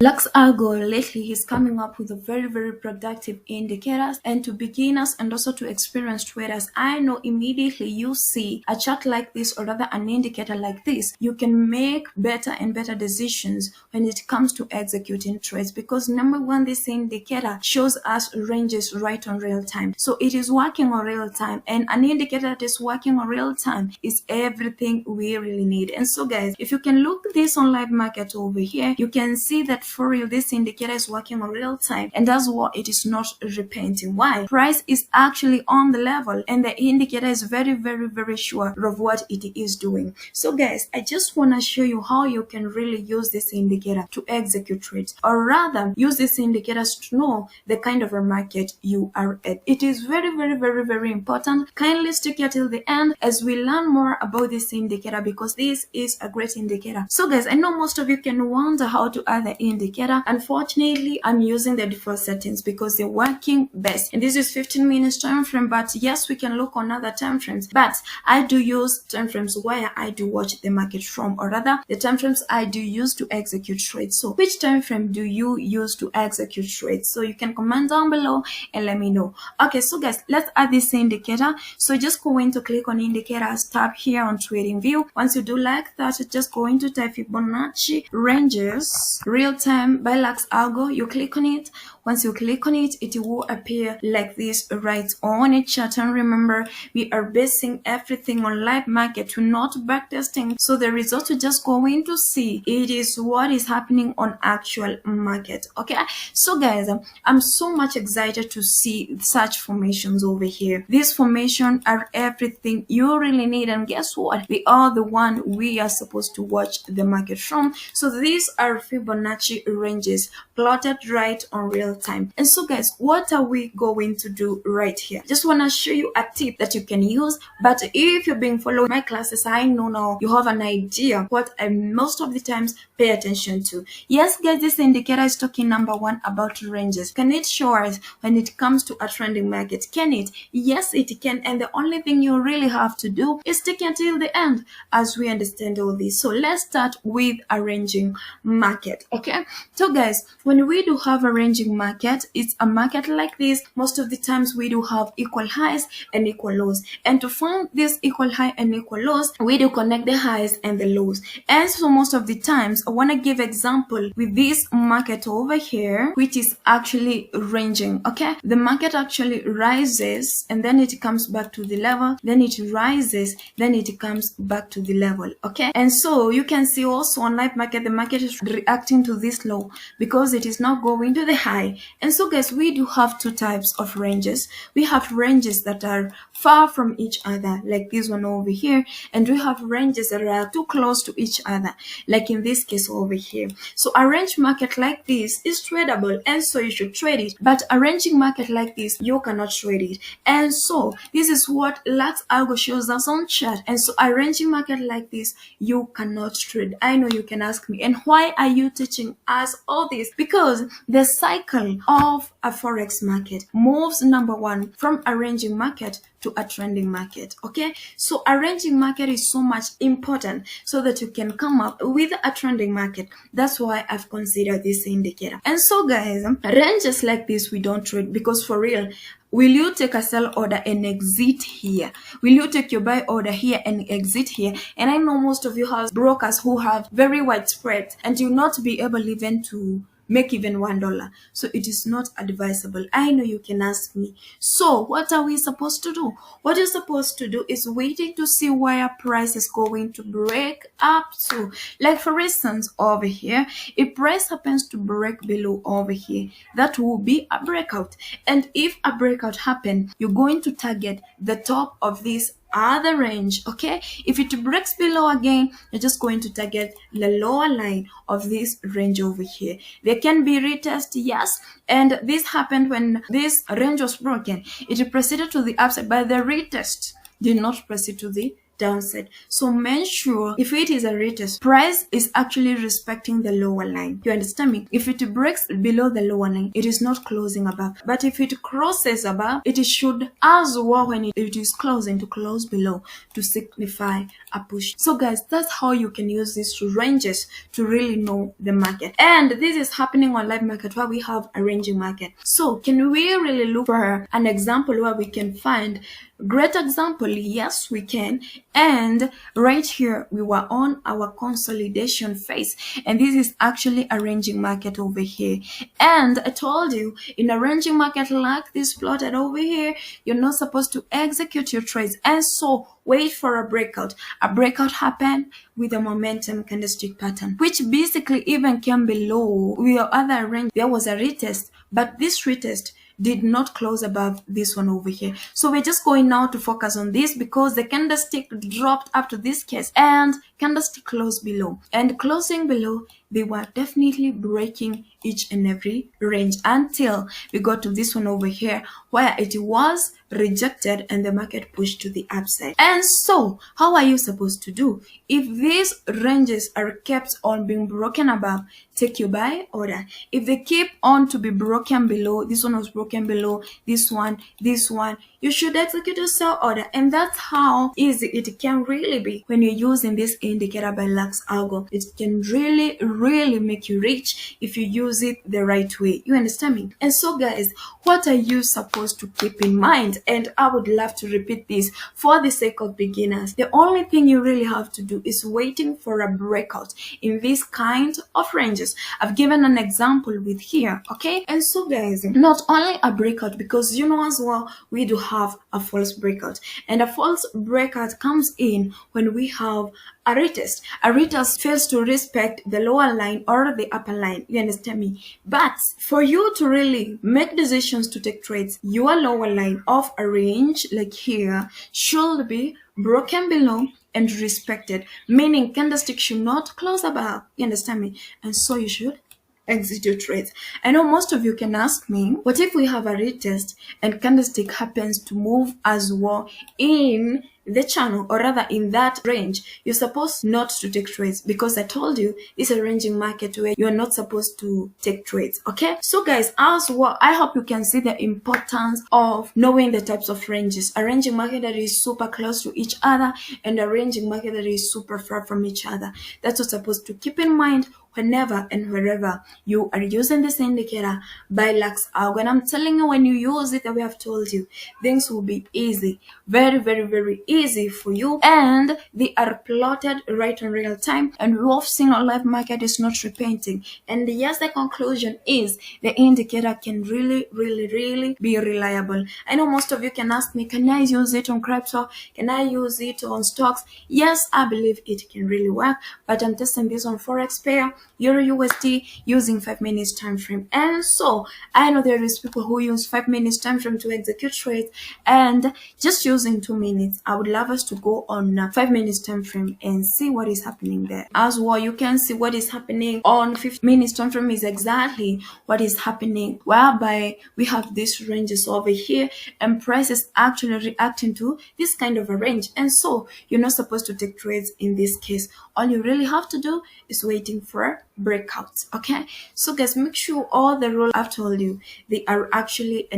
Luxalgo lately is coming up with a very productive indicators, and to beginners and also to experienced traders, I know immediately you see a chart like this, or rather an indicator like this, you can make better and better decisions when it comes to executing trades, because number one, this indicator shows us ranges right on real time. So it is working on real time, and an indicator that is working on real time is everything we really need. And so guys, if you can look at this on live market over here, you can see that for real this indicator is working on real time, and that's what it is not repenting. Why? Price is actually on the level, and the indicator is very sure of what it is doing. So guys, I just want to show you how you can really use this indicator to execute trades, or rather use this indicators to know the kind of a market you are at. It is very important. Kindly stick here till the end as we learn more about this indicator, because this is a great indicator. So guys, I know most of you can wonder how to add the indicator. Unfortunately, I'm using the default settings because they're working best, and this is 15 minutes time frame, but yes, we can look on other time frames, but I do use time frames where I do watch the market from, or rather the time frames I do use to execute trades. So which time frame do you use to execute trades? So you can comment down below and let me know. Okay, so guys, let's add this indicator. So just going to click on indicators tab here on Tradingview. Once you do like that, just going to type Fibonacci ranges real time by Luxalgo. You click on it. Once you click on it, it will appear like this right on a chart. And remember, we are basing everything on live market, we're not backtesting. So the results you're just going to see, it is what is happening on actual market. Okay, so guys, I'm so much excited to see such formations over here. These formations are everything you really need, and guess what? They are the one we are supposed to watch the market from. So these are Fibonacci ranges plotted right on real time. And so guys, what are we going to do right here? Just want to show you a tip that you can use, but if you've been following my classes, I know now you have an idea what I most of the times pay attention to. Yes guys, this indicator is talking number one about ranges. Can it show us when it comes to a trending market? Can it? Yes, it can, and the only thing you really have to do is stick until the end as we understand all this. So let's start with a ranging market. Okay, so guys, when we do have a ranging market, it's a market like this. Most of the times we do have equal highs and equal lows, and to find this equal high and equal lows, we do connect the highs and the lows. And so most of the times, I want to give example with this market over here, which is actually ranging. Okay, the market actually rises and then it comes back to the level, then it rises, then it comes back to the level. Okay, and so you can see also on live market, the market is reacting to this low because it is not going to the high. And so guys, we do have two types of ranges. We have ranges that are far from each other, like this one over here, and we have ranges that are too close to each other, like in this case over here. So a range market like this is tradable, and so you should trade it, but a ranging market like this, you cannot trade it. And so this is what Luxalgo shows us on chart. And so a ranging market like this, you cannot trade. I know you can ask me, and why are you teaching us all this? Because the cycle of a forex market moves, number one, from a ranging market to a trending market. Okay, so a ranging market is so much important so that you can come up with a trending market. That's why I've considered this indicator. And so guys, ranges like this we don't trade, because for real, will you take a sell order and exit here? Will you take your buy order here and exit here? And I know most of you have brokers who have very wide spread, and you'll not be able even to make even $1. So it is not advisable. I know you can ask me. So what are we supposed to do? What you're supposed to do is waiting to see where price is going to break up to. Like for instance, over here, if price happens to break below over here, that will be a breakout. And if a breakout happens, you're going to target the top of this other range. Okay, if it breaks below again, you're just going to target the lower line of this range over here. There can be retest, yes, and this happened when this range was broken. It proceeded to the upside, but the retest did not proceed to the downside. So make sure if it is a retest, price is actually respecting the lower line. You understand me? If it breaks below the lower line, it is not closing above. But if it crosses above, it should as well, when it is closing, to close below to signify a push. So guys, that's how you can use these ranges to really know the market. And this is happening on live market where we have a ranging market. So can we really look for an example where we can find great example? Yes, we can. And right here we were on our consolidation phase, and this is actually a ranging market over here. And I told you, in a ranging market like this plotted over here, you're not supposed to execute your trades, and so wait for a breakout. A breakout happened with a momentum candlestick pattern, which basically even came below your other range. There was a retest, but this retest did not close above this one over here. So we're just going now to focus on this because the candlestick dropped up to this case and candlestick closed below. And closing below, they were definitely breaking each and every range until we got to this one over here where it was rejected and the market pushed to the upside. And so how are you supposed to do? If these ranges are kept on being broken above, take your buy order. If they keep on to be broken below, this one was broken below, this one, you should execute a sell order. And that's how easy it can really be when you're using this indicator by Luxalgo. It can really make you rich if you use it the right way. You understand me? And so guys, what are you supposed to keep in mind? And I would love to repeat this for the sake of beginners. The only thing you really have to do is waiting for a breakout in this kind of ranges. I've given an example with here, okay? And so guys, not only a breakout, because you know as well, we do have a false breakout, and a false breakout comes in when we have a retest. A retest fails to respect the lower line or the upper line. You understand me? But for you to really make decisions to take trades, your lower line of a range like here should be broken below and respected, meaning candlestick should not close above. You understand me? And so you should exit your trades. I know most of you can ask me, what if we have a retest and candlestick happens to move as well in the channel, or rather in that range? You're supposed not to take trades, because I told you it's a ranging market where you're not supposed to take trades. Okay, so guys, as well, I hope you can see the importance of knowing the types of ranges. A ranging market that is super close to each other and a ranging market that is super far from each other. That's what's supposed to keep in mind whenever and wherever you are using this indicator by Luxalgo. And I'm telling you, when you use it, we have told you, things will be easy, very easy for you, and they are plotted right in real time, and we've seen our live market is not repenting. And yes, the conclusion is the indicator can really be reliable. I know most of you can ask me, can I use it on crypto? Can I use it on stocks? Yes, I believe it can really work, but I'm testing this on Forex pair, Euro USD, using 5 minutes time frame. And so I know there is people who use 5 minutes time frame to execute trades, and just using 2 minutes. I would love us to go on 5 minutes time frame and see what is happening there. As well, you can see what is happening on 15 minutes time frame is exactly what is happening, whereby we have these ranges over here and price is actually reacting to this kind of a range. And so you're not supposed to take trades in this case. All you really have to do is waiting for breakouts. Okay, so guys, make sure all the rules I've told you, they are actually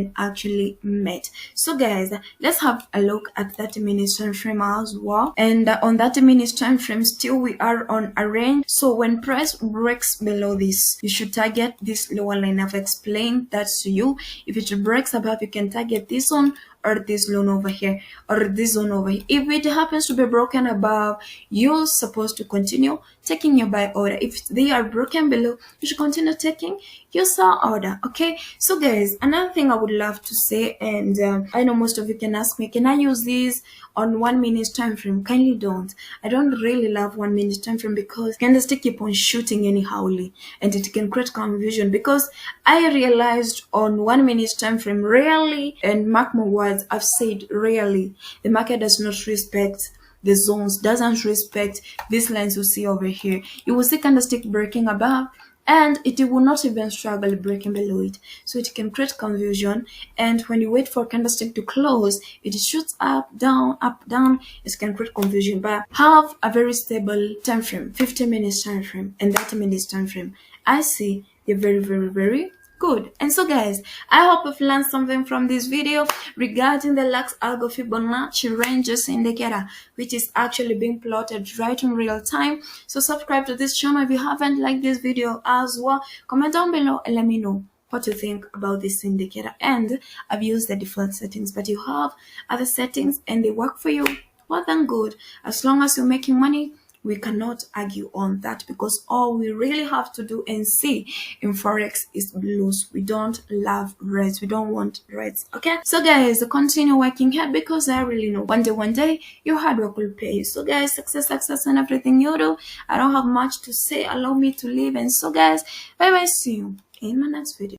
met. So guys, let's have a look at 30 minutes time frame as well. And on 30 minutes time frame, still we are on a range. So when price breaks below this, you should target this lower line. I've explained that to you. If it breaks above, you can target this one or this zone over here or this zone over here. If it happens to be broken above, you're supposed to continue taking your buy order. If they are broken below, you should continue taking your sell order. Okay, so guys, another thing I would love to say, and I know most of you can ask me, can I use this on 1 minute time frame? Kindly don't. I don't really love 1 minute time frame because candlestick keep on shooting anyhowly, and it can create confusion. Because I realized on 1 minute time frame, rarely, and mark my words, I've said rarely, the market does not respect the zones, doesn't respect these lines you see over here. You will see candlestick breaking above, and it will not even struggle breaking below it. So it can create confusion, and when you wait for candlestick to close, it shoots up, down. It can create confusion. But have a very stable time frame, 15 minutes time frame and 30 minutes time frame. I see they're very, very, very good. And so guys, I hope you've learned something from this video regarding the Luxalgo Fibonacci ranges indicator, which is actually being plotted right in real time. So subscribe to this channel if you haven't liked this video as well. Comment down below and let me know what you think about this indicator. And I've used the default settings, but you have other settings and they work for you. Well then good. As long as you're making money, we cannot argue on that, because all we really have to do and see in Forex is blues. We don't love reds. We don't want reds. Okay? So guys, continue working hard, because I really know one day your hard work will pay you. So guys, success and everything you do. I don't have much to say. Allow me to leave. And so guys, bye bye. See you in my next video.